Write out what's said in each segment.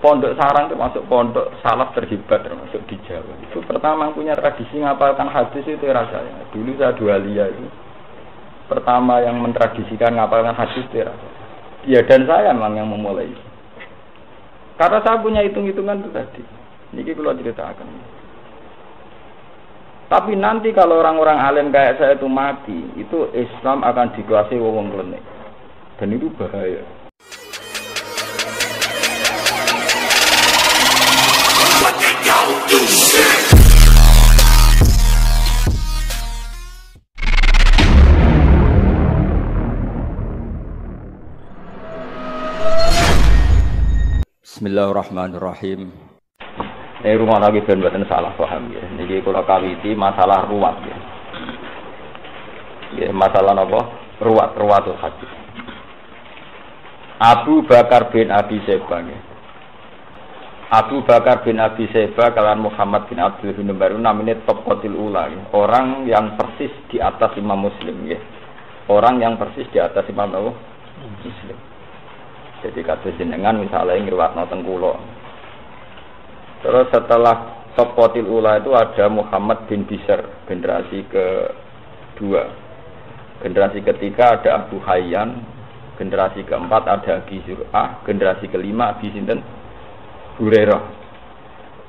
pondok sarang itu masuk pondok salaf terhebat termasuk di Jawa. Itu pertama punya tradisi ngapalkan hadis itu era saya. Dulu saya dualia itu pertama yang mentradisikan ngapalkan hadis itu era saya. Ya dan saya memang yang memulai. Karena saya punya hitung-hitungan itu tadi. Ini kalau ceritakan. Tapi nanti kalau orang-orang alim kayak saya itu mati, itu Islam akan dikuasai wong klenik. Dan itu bahaya. Bismillahirrahmanirrahim. Ini rumah lagi ben-ben salah paham ya. Niki kula kawiti masalah ruwat ya. Ya masalah apa? Ruwatul hadis. Abu Bakar bin Abi Syaibah ya. Abu Bakar bin Abi Syaibah kalian Muhammad bin Abdul bin Baru namanya Topqatil Ula ya. Orang yang persis di atas Imam Muslim ya. Orang yang persis di atas Imam Muslim. Jadi kados jenengan misalnya ngriwatno teng kula. Terus setelah Topqatil Ula itu ada Muhammad bin Bishr, generasi kedua. Generasi ketiga ada Abu Hayyan, generasi keempat ada Abi Zur'ah, generasi kelima Abi sinten? Hurairah.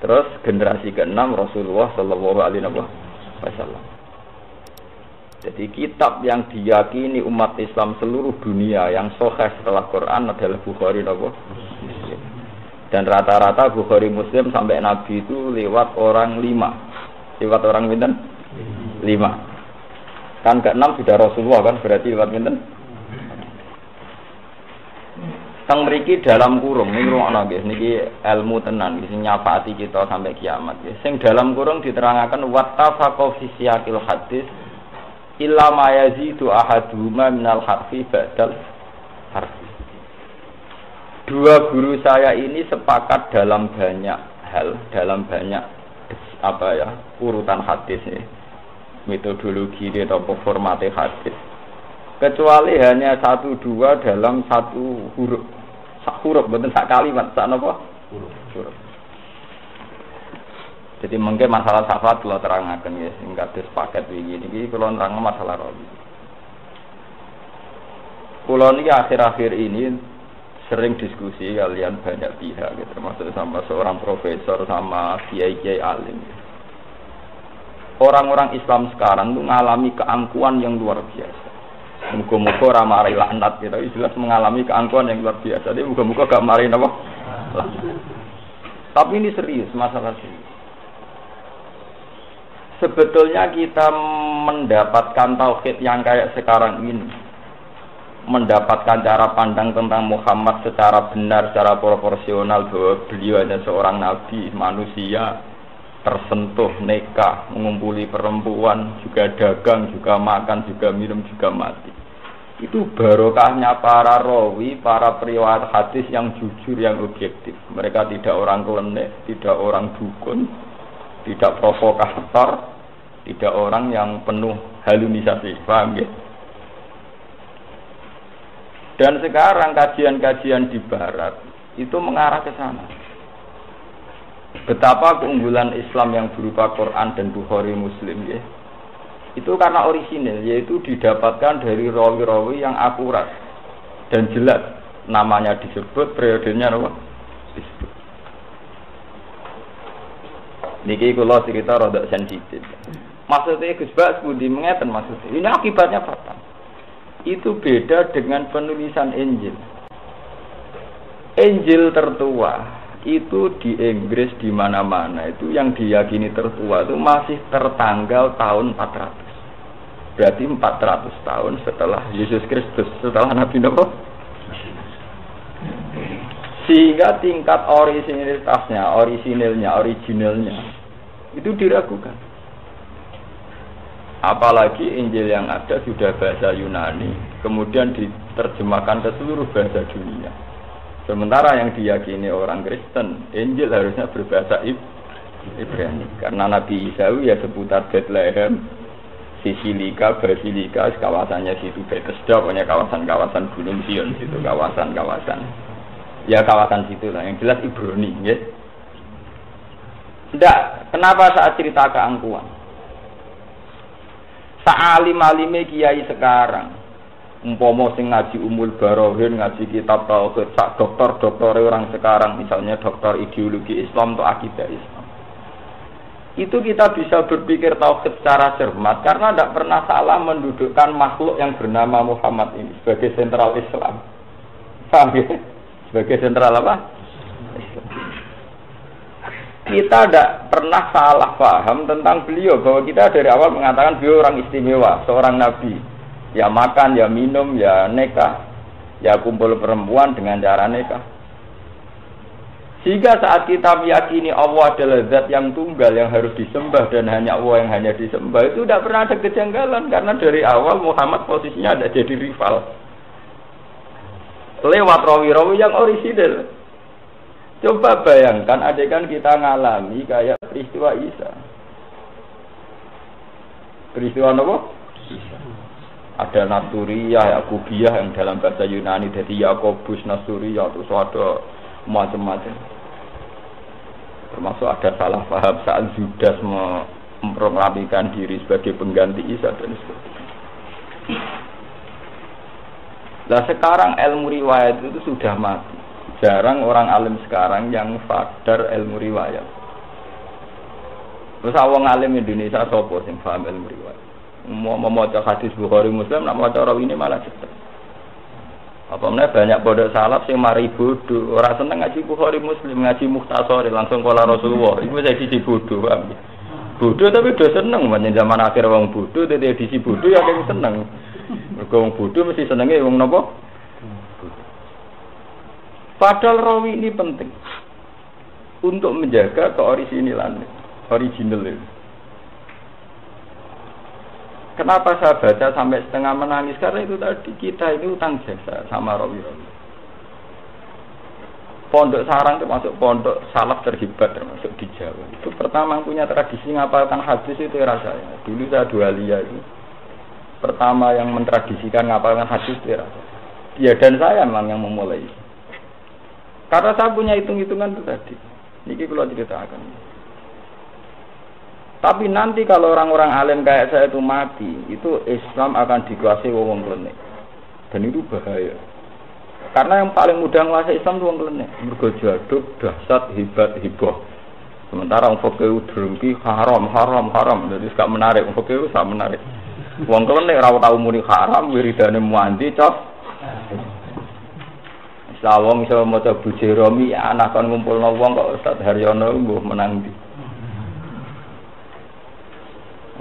Terus generasi keenam Rasulullah sallallahu alaihi wasallam. Jadi kitab yang diyakini umat Islam seluruh dunia yang sahih setelah Quran adalah Bukhari dan Muslim. Dan rata-rata Bukhari Muslim sampai Nabi itu lewat orang 5. Lewat orang pinten? 5. Kan ke-6 sudah Rasulullah kan berarti lewat pinten? Sang mriki dalam kurung niku ana nggih niki ilmu tenan iki nyapati kita sampai kiamat nggih. Sing dalam kurung diterangkan wattafaqo fi siyaqil hadis illa ma yazidu ahaduhuma minal harfi ba'dal harfi. Dua guru saya ini sepakat dalam banyak hal, dalam banyak urutan hadis nih. Metodologi atau format hadis. Kecuali hanya 1-2 dalam satu huruf. Sak huruf betul sak kalimat, sak napa? Huruf. Jadi mungkin masalah safat kalau terangkan ya, singkat paket begini. Ini kalau terang masalah rawi. Kalau ini akhir-akhir ini sering diskusi kalian banyak pihak, gitu, termasuk sama seorang profesor sama kiai-kiai alim. Orang-orang Islam sekarang itu mengalami keangkuhan yang luar biasa. Muka-muka ramai laknat, gitu. Jelas mengalami keangkuhan yang luar biasa. Jadi muka-muka gak marahin apa? Tapi ini serius, masalah serius. Sebetulnya kita mendapatkan tauhid yang kayak sekarang ini, mendapatkan cara pandang tentang Muhammad secara benar, secara proporsional bahwa beliau hanya seorang nabi, manusia, tersentuh, nikah, mengumpuli perempuan, juga dagang, juga makan, juga minum, juga mati. Itu barokahnya para rawi, para periwayat hadis yang jujur, yang objektif. Mereka tidak orang klenik, tidak orang dukun, tidak provokator, tidak orang yang penuh halunisasi, paham ya? Dan sekarang kajian-kajian di barat itu mengarah ke sana. Betapa keunggulan Islam yang berupa Quran dan Bukhari Muslim ya. Itu karena orisinil, yaitu didapatkan dari rawi-rawi yang akurat dan jelas. Namanya disebut, periodenya apa? Disebut. Niki kula cerita rada sensitif. Maksudnya Gus Bas budi mengeten maksudnya. Ini akibatnya apa? Itu beda dengan penulisan Injil. Injil tertua itu di Inggris di mana-mana itu yang diyakini tertua itu masih tertanggal tahun 400. Berarti 400 tahun setelah Yesus Kristus, setelah Nabi Nabi. Sehingga tingkat orisinilnya itu diragukan. Apalagi Injil yang ada sudah bahasa Yunani, kemudian diterjemahkan ke seluruh bahasa dunia. Sementara yang diyakini orang Kristen, Injil harusnya berbahasa Ibrani. Karena Nabi Isa ya seputar Bethlehem, Sisilika, Basilika, kawasannya situ Bethesda, pokoknya kawasan-kawasan Gunung Sion, situ kawasan-kawasan. Ya kawasan situ lah. Yang jelas Ibrani, nggih. Ndak, kenapa saat cerita keangkuhan? Sa'alim-alime kiai sekarang, umpama sing ngaji Umul Barohin, ngaji kitab tauhid, sak dokter-doktore orang sekarang, misalnya dokter ideologi Islam atau akidah Islam. Itu kita bisa berpikir tauhid secara cermat karena tidak pernah salah mendudukkan makhluk yang bernama Muhammad ini sebagai sentral Islam. Paham ya? Sebagai sentral apa? Islam. Kita tidak pernah salah paham tentang beliau, bahwa kita dari awal mengatakan beliau orang istimewa, seorang nabi. Ya makan, ya minum, ya nikah, ya kumpul perempuan dengan cara nikah. Sehingga saat kita meyakini Allah adalah zat yang tunggal yang harus disembah dan hanya Allah yang hanya disembah, itu tidak pernah ada kejanggalan karena dari awal Muhammad posisinya ada jadi rival. Lewat rawi-rawi yang orisinil. Coba bayangkan adegan kita ngalami kayak peristiwa Isa. Peristiwa apa? Isa. Ada Naturiyah, Yakubiyah yang dalam bahasa Yunani jadi Yakobus, Naturiyah, terus ada macam-macam. Termasuk ada salah paham saat Judas memproklamikan diri sebagai pengganti Isa dan sebagainya. Nah sekarang ilmu riwayat itu sudah mati. Jarang orang alim sekarang yang sadar ilmu riwayat. Terus awang alim Indonesia sapa sing paham ilmu riwayat? Mau maca hadis Bukhari Muslim, nak maca rawi ini malah cepet. Apa meneh banyak pondok salaf sing mari bodho, ora seneng ngaji Bukhari Muslim, ngaji Mukhtasar langsung kala Rasulullah. Iku wis edisi bodho, paham ya? Bodho tapi do seneng menyang zaman akhir wong bodho, dadi edisi bodho ya kene seneng. Mergo wong bodho mesti senenge wong napa? Padahal rawi ini penting untuk menjaga keorisinilan, original ini. Kenapa saya baca sampai setengah menangis? Karena itu tadi kita ini utang jasa sama rawi-rawi. Pondok Sarang termasuk pondok salaf terhebat termasuk di Jawa. Itu pertama punya tradisi ngapalkan hadis itu era saya. Dulu saya dualia itu pertama yang mentradisikan ngapalkan hadis itu era saya. Ya dan saya memang yang memulai. Karena saya punya hitung-hitungan itu tadi. Ini kalau ceritakan. Tapi nanti kalau orang-orang alim kayak saya itu mati, itu Islam akan dikuasai wong klenik. Dan itu bahaya. Karena yang paling mudah menguasai Islam itu wong klenik. Mergo jaduk, dahsyat, hebat, hibah. Sementara wong fikih drengki haram. Jadi gak menarik. Wong fikih sak menarik. Wong klenik ora tau muni haram, wiridane muanti cos. Sawong iso maca Bu Jeromi anak kon ngumpulno wong kok Ustaz Haryono mbuh menang ndi.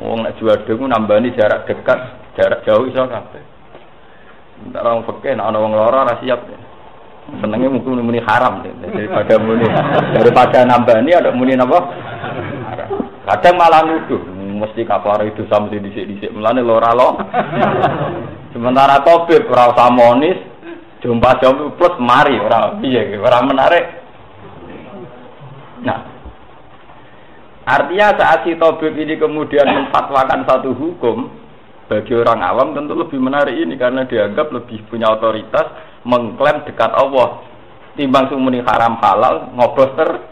Wong nek juwadhe ku nambani jarak dekat, jarak jauh iso kabeh. Entar wong fikih nek ana wong lara ora siap. Senenge muni haram daripada nambani ada muni napa? Haram. Kadang malah nuduh mesti kafare itu sampe dhisik-dhisik melane lara lo. Sementara tabib ora usah monis jumpa jam plus mari orang piye orang menarik. Nah, artinya saat si tabib ini kemudian memfatwakan satu hukum bagi orang awam tentu lebih menarik ini karena dianggap lebih punya otoritas mengklaim dekat Allah timbang sumuni haram halal ngobos terus.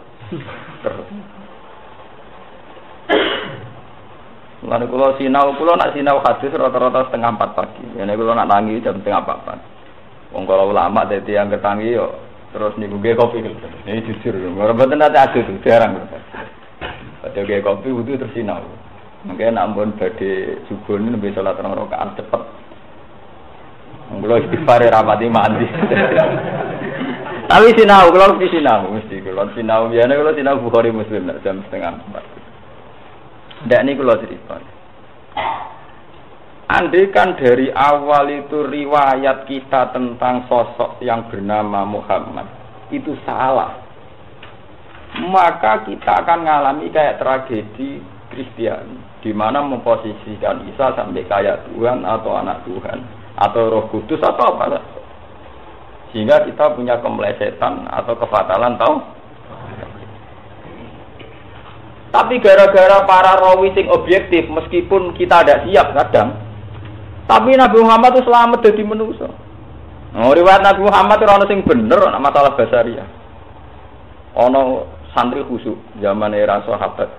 Lalu kalau nak sinau hadis rata-rata setengah 4 pagi. Ini kalau nak tangi jam setengah 4. Wong kalau ulama dadi yang ketangi yo terus niku nggih kopi. Ini jujur, ora mboten ate adu jarang. Padha nggih kopi wudu terus sinau. Mangke nek ampun badhe subuh nembe salat 2 rakaat cepet. Mula istighfar rapati mandi. Tapi sinau, kalau mesti sinau mesti kalau sinau biasane kalau sinau Bukhari Muslim jam setengah 4. Ndak niku lho cerita. Andai kan dari awal itu riwayat kita tentang sosok yang bernama Muhammad itu salah, maka kita akan mengalami kayak tragedi Kristiani, di mana memposisikan Isa sampai kayak Tuhan atau anak Tuhan atau Roh Kudus atau apa, sehingga kita punya kemelesetan atau kefatalan tahu. Tapi gara-gara para rawi sing objektif, meskipun kita tidak siap kadang. Tapi Nabi Muhammad itu selamat dari manusia. Riwayat Nabi Muhammad ora ono sing bener ana masalah basariah. Ana santri khusuk zaman era sahabat.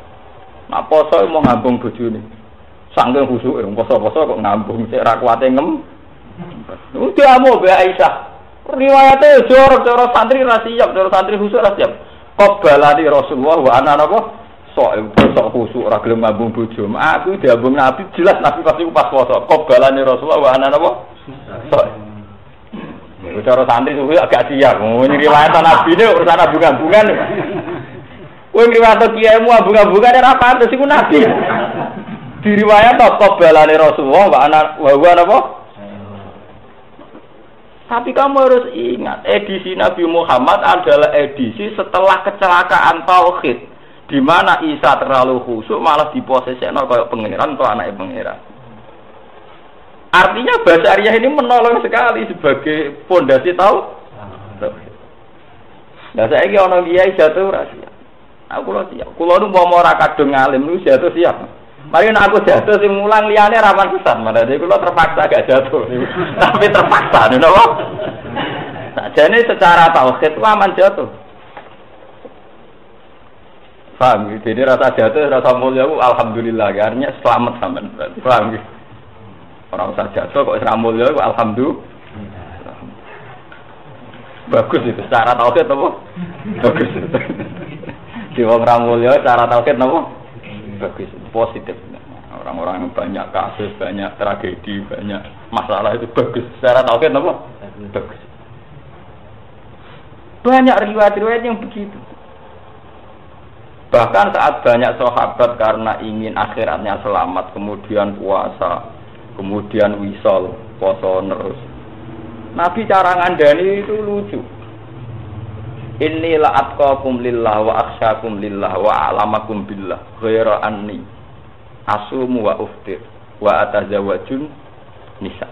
Nak poso mau ngambung bojone. Saking khusuke poso-poso kok ngambung sik ra kuwate ngem. Udah mau be Aisyah. Riwayate jorok cara santri ra siap, cara santri khusuk ra siap. Qabbalani Rasulullah wa ana napa? Sok khusuk ora gelem ngambung bojo. Aku diambung Nabi jelas Nabi pasti pas poso. Qabbalani Rasulullah wa ana napa? Sok. Cara santri suwi agak siap. Ini riwayat Nabi ini urusan abung-abungan. Kowe riwayat kiaimu abung-abungan ora pantes iku Nabi. Di riwayat qabbalane Rasulullah wa huwa napa? Tapi kamu harus ingat, edisi Nabi Muhammad adalah edisi setelah kecelakaan tauhid, di mana Isa terlalu khusyuk malah diposesikno kaya pangeran atau anake pangeran. Artinya Basariyah ini menolong sekali sebagai pondasi tauhid. Lah saiki ana kiai jatuh rahasia. Aku lho siap. Kulo nu mau ora kadung ngalim lu jatuh siap. Mari nek aku jatuh sing mulang liyane rawan kesan, madane kulo terpaksa gak jatuh. Tapi terpaksa napa? Sakjane secara tauhid ku aman jatuh. Paham gitu, jadi rasa jatuh, rasa mulia ku alhamdulillah, artinya selamat sampean. Paham gitu. Orang usah jatuh kok isra mulia ku alhamdulillah. Bagus itu, secara tauhid apa? Bagus. Di wong ra mulya cara tauhid napa? Bagus, positif. Orang-orang yang banyak kasus, banyak tragedi, banyak masalah itu bagus. Secara tauhid napa? Bagus. Banyak riwayat-riwayat yang begitu. Bahkan saat banyak sahabat karena ingin akhiratnya selamat, kemudian puasa, kemudian wisol, poso terus. Nabi cara ngandani itu lucu. Inni la atqakum lillah wa akhsyakum lillah wa a'lamakum billah ghaira anni asumu wa uftir wa atazawwajun nisa.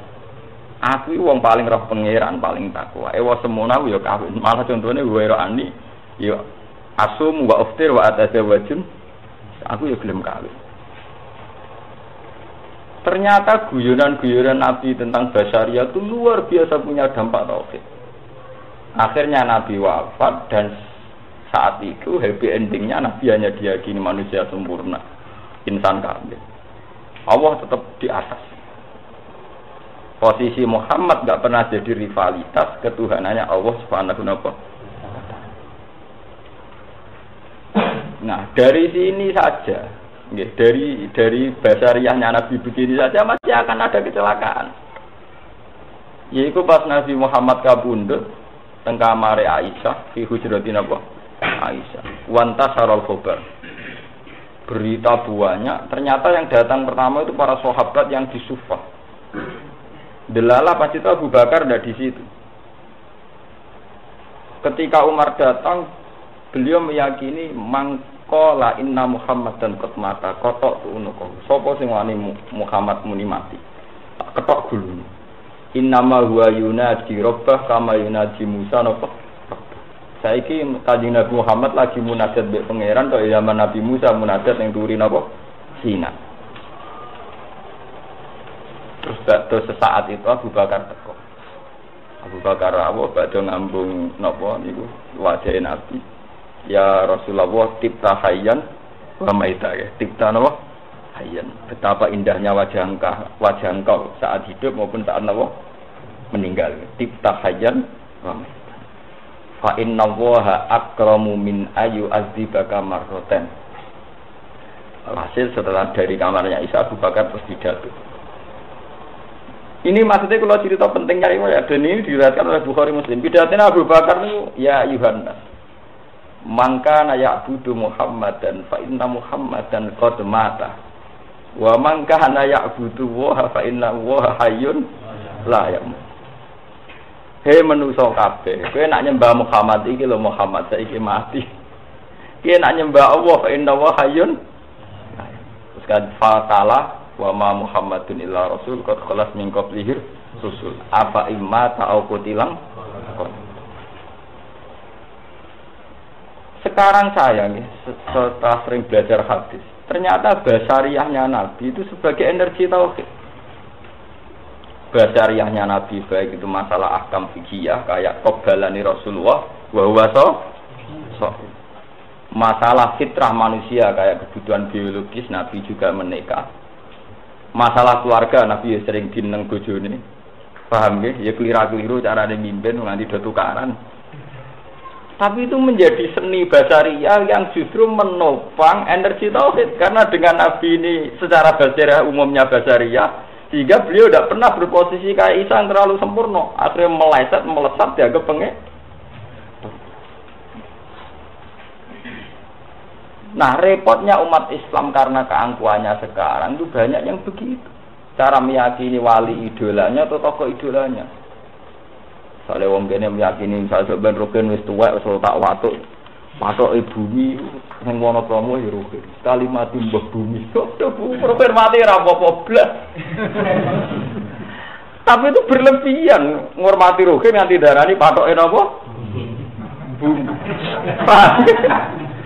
Aku wong paling roh pangeran, paling takwa. Ewa semono ya kawin. Malah contone ghaira anni ya asumu wa uftir wa atazawwajun. Aku ya gelem kawin. Ternyata guyonan-guyonan Nabi tentang Basariyah itu luar biasa punya dampak tauhid. Akhirnya Nabi wafat dan saat itu happy endingnya Nabi hanya diyakini manusia sempurna, insan kamil. Allah tetap di atas. Posisi Muhammad gak pernah jadi rivalitas ketuhanannya Allah Subhanahu wa ta'ala. Nah dari sini saja, dari Basariyahnya Nabi begini saja masih akan ada kecelakaan. Yaitu pas Nabi Muhammad kabundut teng kamare Aisyah fi hujratin apa Aisyah wantasarul khabar, berita banyak. Ternyata yang datang pertama itu para sahabat yang di Sufah. Delalah pas itu Abu Bakar tidak di situ. Ketika Umar datang, beliau meyakini mangkola inna Muhammadan qad mata kotok tunuko. Sapa sing wani Muhammad muni mati, tak ketok gulune. Innama huwa yunadi rabbah kama yunadi Musa napa. Saiki Kanjeng Nabi Muhammad lagi munajat mbek pangeran kaya zaman Nabi Musa munajat ning turi napa? Sina. Terus sesaat itu Abu Bakar teko. Abu Bakar rawuh badhe ngambung napa niku wajah Nabi. Ya Rasulullah tipta hayyan wa maita ya. Tipta napa? Hayyan. Betapa indahnya wajah engkau saat hidup maupun saat meninggal. Tipta hayyan wa maita. Fa inna Allaha akramu min ayu azibaka marratan. Hasil setelah dari kamarnya Isa, Abu Bakar terus pidato. Ini maksudnya kalau cerita pentingnya ini ya, dan ini diriwayatkan oleh Bukhari Muslim. Pidatonya Abu Bakar itu ya Yuhanna. Mangka na ya'budu Muhammadan fa inna Muhammadan qad mata. Wa man kana ya'budu wa fa inna wa hayyun la yamut. Hei manusa kabeh, kowe nak nyembah Muhammad iki lho Muhammad saiki mati. Kowe nak nyembah Allah fa inna wa hayyun. Terus kan faqala wa ma Muhammadun illa rasul qad khalas min qablihi rusul. Afa imma ta'au qutilang. Sekarang saya nih setelah sering belajar hadis, ternyata basariyahnya Nabi itu sebagai energi tauhid. basariahnya Nabi, baik itu masalah ahkam fikih kayak qabbalani Rasulullah wa huwa so. Masalah fitrah manusia kayak kebutuhan biologis Nabi juga menikah. Masalah keluarga Nabi ya sering dineng bojone. Paham nggih? Ya keliru-keliru carane mimpin nganti do tukaran. Tapi itu menjadi seni basariah yang justru menopang energi tauhid karena dengan Nabi ini secara basariah umumnya basariah sehingga beliau tidak pernah berposisi kayak Isa yang terlalu sempurna, akhirnya melesat dianggap pengen. Nah, repotnya umat Islam karena keangkuhannya sekarang itu banyak yang begitu. Cara meyakini wali idolanya atau tokoh idolanya. Soalnya wong kene meyakini misalnya ben Rukin wis tuwek wis tak watuk bumi sing wono promo ya Rukin. Sekali mati mbah bumi. Rukin mati ra apa-apa blas. Tapi itu berlebihan ngormati Rukin nganti darani patoke napa? Bumi.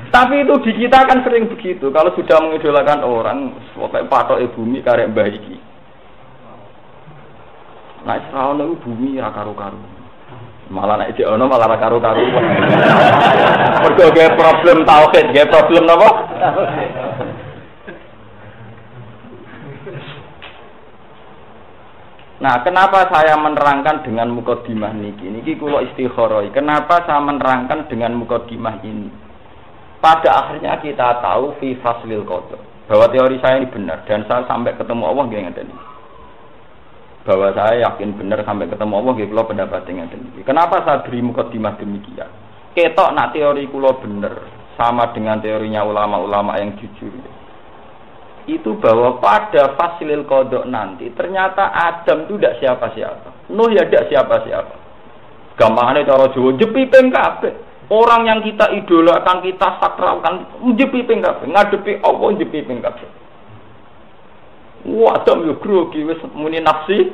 Tapi itu di kita kan sering begitu. Kalau sudah mengidolakan orang, pokoknya patoke bumi karek mbah iki. Nah, sawono bumi ra karo-karo. Malah nek dhewe ono malah ra karo-karo. Mergo ge problem tauhid, ge problem napa? Nah, kenapa saya menerangkan dengan mukadimah niki? Niki kula istikharah. Kenapa saya menerangkan dengan mukadimah ini? Pada akhirnya kita tahu fi faslil qadar bahwa teori saya ini benar dan saya sampai ketemu Allah nggih ngeten iki. Bahwa saya yakin benar sampai ketemu Allah nggih kula pendapat ngeten iki. Kenapa saya beri mukadimah demikian? Ketok nak teori kula benar sama dengan teorinya ulama-ulama yang jujur. Itu bahwa pada faslil qadar nanti ternyata Adam itu tidak siapa-siapa. Nuh ya tidak siapa-siapa. Gampangane cara Jawa jepiping kabeh. Orang yang kita idolakan, kita sakralkan, njepiping kabeh, ngadepi Allah njepiping kabeh. Wa Adam yo grogi wis muni nafsi.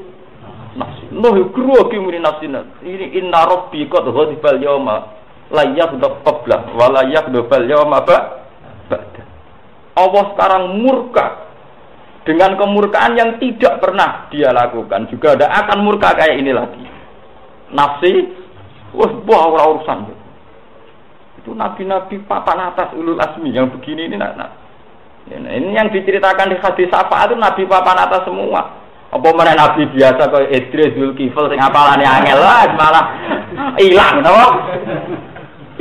Nuh yo grogi muni nafsi. Ini inna rabbi qad ghadibal yauma la yaghdab qabla wa la yaghdabal yauma ba'da. Allah sekarang murka dengan kemurkaan yang tidak pernah dia lakukan, juga tidak akan murka kayak ini lagi. Nafsi, wah ora urusan. Itu nabi-nabi papan atas ulul asmi yang begini ini ini yang diceritakan di hadis syafaat itu nabi papan atas semua. Apa mana nabi biasa kayak Idris, Zulkifl sing apalane angel malah hilang to.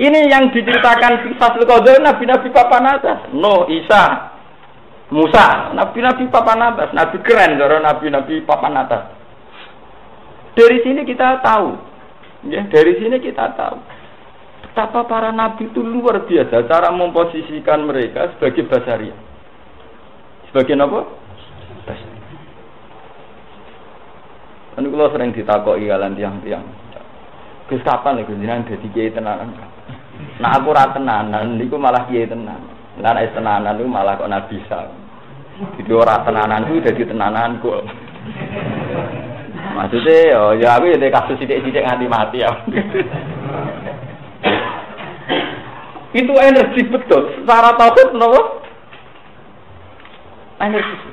Ini yang diceritakan di Fathul Qadar nabi-nabi papan atas. Nuh, Isa, Musa, nabi-nabi papan atas, nabi keren cara nabi-nabi papan atas. Dari sini kita tahu. Ya, dari sini kita tahu. Betapa para nabi itu luar biasa cara memposisikan mereka sebagai basariah. Sebagai apa? Basariah. Kan kula sering ditakoki kalian tiang-tiang. Gus kapan lho jenengan dadi kiai tenanan? Nah aku ra tenanan niku malah kiai tenan. Lah nek tenanan niku malah kok nabi sa. Jadi ora tenanan ku dadi tenanan kok. Maksudnya ya aku ya kasus sithik-sithik nganti mati ya. Itu energi betul. Secara tauhid menapa? Energi.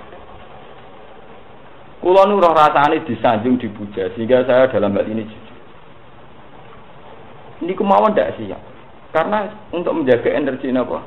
Kula nu roh rasane disanjung dipuja sehingga saya dalam hal ini jujur. Ini kemauan ndak siap. Karena untuk menjaga energi napa?